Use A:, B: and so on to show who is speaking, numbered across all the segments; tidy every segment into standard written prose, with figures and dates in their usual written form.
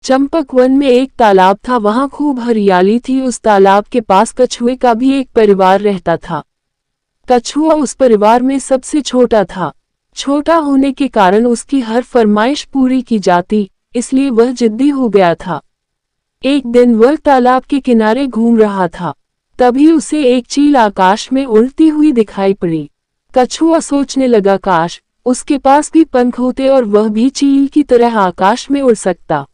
A: Champak one में एक तालाब था, वहां खूब हरियाली थी। उस तालाब के पास कछुए का भी एक परिवार रहता था। कछुआ उस परिवार में सबसे छोटा था। छोटा होने के कारण उसकी हर फरमाइश पूरी की जाती, इसलिए वह जिद्दी हो गया था। एक दिन वह तालाब के किनारे घूम रहा था, तभी उसे एक चील आकाश में उड़ती हुई दिखाई पड़ी। कछुआ सोचने लगा, काश उसके पास भी पंख होते और वह भी चील की तरह आकाश में उड़ सकता।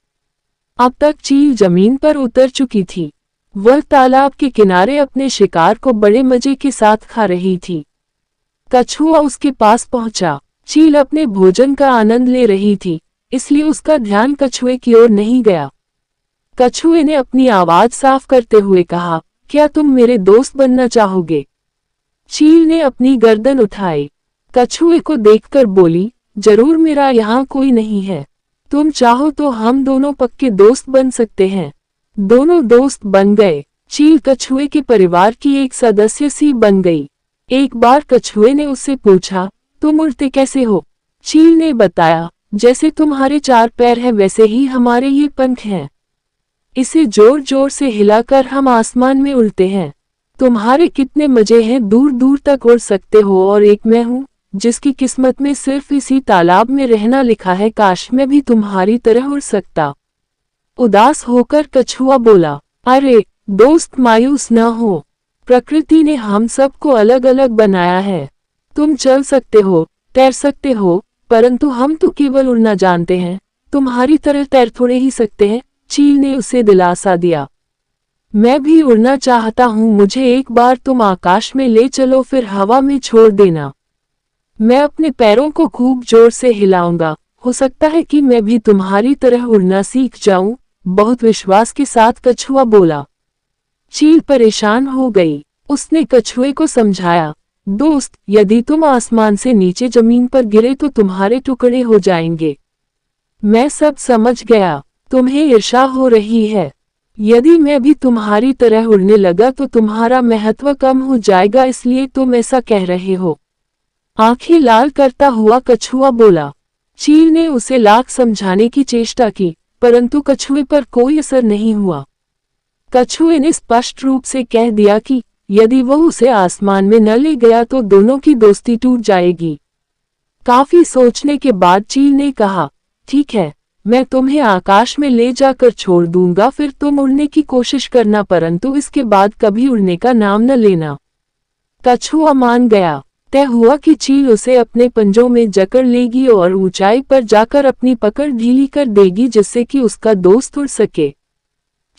A: अब तक चील जमीन पर उतर चुकी थी। वह तालाब के किनारे अपने शिकार को बड़े मजे के साथ खा रही थी। कछुआ उसके पास पहुंचा। चील अपने भोजन का आनंद ले रही थी, इसलिए उसका ध्यान कछुए की ओर नहीं गया। कछुए ने अपनी आवाज साफ करते हुए कहा, क्या तुम मेरे दोस्त बनना चाहोगे? चील ने अपनी गर्दन उठाई। कछुए को देखकर बोली, जरूर, मेरा यहाँ कोई नहीं है। तुम चाहो तो हम दोनों पक्के दोस्त बन सकते हैं। दोनों दोस्त बन गए। चील कछुए के परिवार की एक सदस्य सी बन गई। एक बार कछुए ने उससे पूछा, तुम उड़ते कैसे हो? चील ने बताया, जैसे तुम्हारे 4 पैर हैं वैसे ही हमारे ये पंख हैं। इसे जोर जोर से हिलाकर हम आसमान में उड़ते हैं। तुम्हारे कितने मजे हैं, दूर दूर तक उड़ सकते हो। और एक मैं हूँ जिसकी किस्मत में सिर्फ इसी तालाब में रहना लिखा है। काश मैं भी तुम्हारी तरह उड़ सकता। उदास होकर कछुआ बोला, अरे दोस्त, मायूस न हो। प्रकृति ने हम सबको अलग अलग बनाया है। तुम चल सकते हो, तैर सकते हो, परंतु हम तो केवल उड़ना जानते हैं। तुम्हारी तरह तैर थोड़े ही सकते हैं। चील ने उसे दिलासा दिया, मैं भी उड़ना चाहता हूँ। मुझे एक बार तुम आकाश में ले चलो, फिर हवा में छोड़ देना। मैं अपने पैरों को खूब जोर से हिलाऊंगा। हो सकता है कि मैं भी तुम्हारी तरह उड़ना सीख जाऊं। बहुत विश्वास के साथ कछुआ बोला। चील परेशान हो गई। उसने कछुए को समझाया, दोस्त, यदि तुम आसमान से नीचे जमीन पर गिरे तो तुम्हारे टुकड़े हो जाएंगे। मैं सब समझ गया। तुम्हें ईर्ष्या हो रही है। यदि मैं भी तुम्हारी तरह उड़ने लगा तो तुम्हारा महत्व कम हो जाएगा, इसलिए तुम ऐसा कह रहे हो। आंखें लाल करता हुआ कछुआ बोला। चील ने उसे लाख समझाने की चेष्टा की, परंतु कछुए पर कोई असर नहीं हुआ। कछुए ने स्पष्ट रूप से कह दिया कि यदि वह उसे आसमान में न ले गया तो दोनों की दोस्ती टूट जाएगी। काफी सोचने के बाद चील ने कहा, ठीक है, मैं तुम्हें आकाश में ले जाकर छोड़ दूंगा, फिर तुम उड़ने की कोशिश करना, परंतु इसके बाद कभी उड़ने का नाम न लेना। कछुआ मान गया। तय हुआ कि चील उसे अपने पंजों में जकड़ लेगी और ऊंचाई पर जाकर अपनी पकड़ ढीली कर देगी, जिससे कि उसका दोस्त उड़ सके।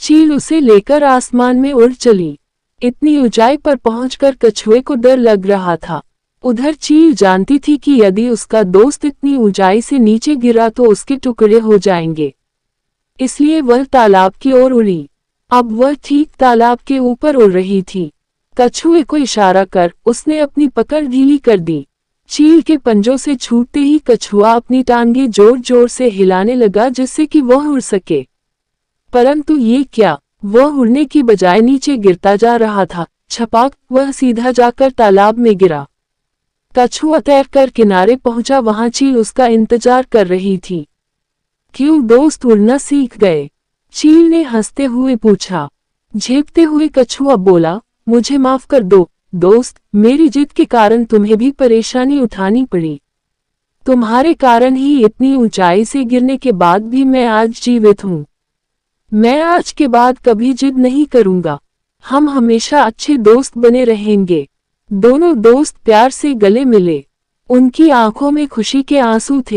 A: चील उसे लेकर आसमान में उड़ चली। इतनी ऊंचाई पर पहुंचकर कछुए को डर लग रहा था। उधर चील जानती थी कि यदि उसका दोस्त इतनी ऊंचाई से नीचे गिरा तो उसके टुकड़े हो जाएंगे, इसलिए वह तालाब की ओर उड़ी। अब वह ठीक तालाब के ऊपर उड़ रही थी। कछुए को इशारा कर उसने अपनी पकड़ ढीली कर दी। चील के पंजों से छूटते ही कछुआ अपनी टांगें जोर जोर से हिलाने लगा, जिससे कि वह उड़ सके। परंतु ये क्या, वह उड़ने की बजाय नीचे गिरता जा रहा था। छपाक, वह सीधा जाकर तालाब में गिरा। कछुआ तैरकर किनारे पहुंचा। वहां चील उसका इंतजार कर रही थी। क्यों दोस्त, उड़ना सीख गए? चील ने हंसते हुए पूछा। झेपते हुए कछुआ बोला, मुझे माफ कर दो दोस्त, मेरी जिद के कारण तुम्हें भी परेशानी उठानी पड़ी। तुम्हारे कारण ही इतनी ऊंचाई से गिरने के बाद भी मैं आज जीवित हूँ। मैं आज के बाद कभी जिद नहीं करूंगा। हम हमेशा अच्छे दोस्त बने रहेंगे। दोनों दोस्त प्यार से गले मिले। उनकी आंखों में खुशी के आंसू थे।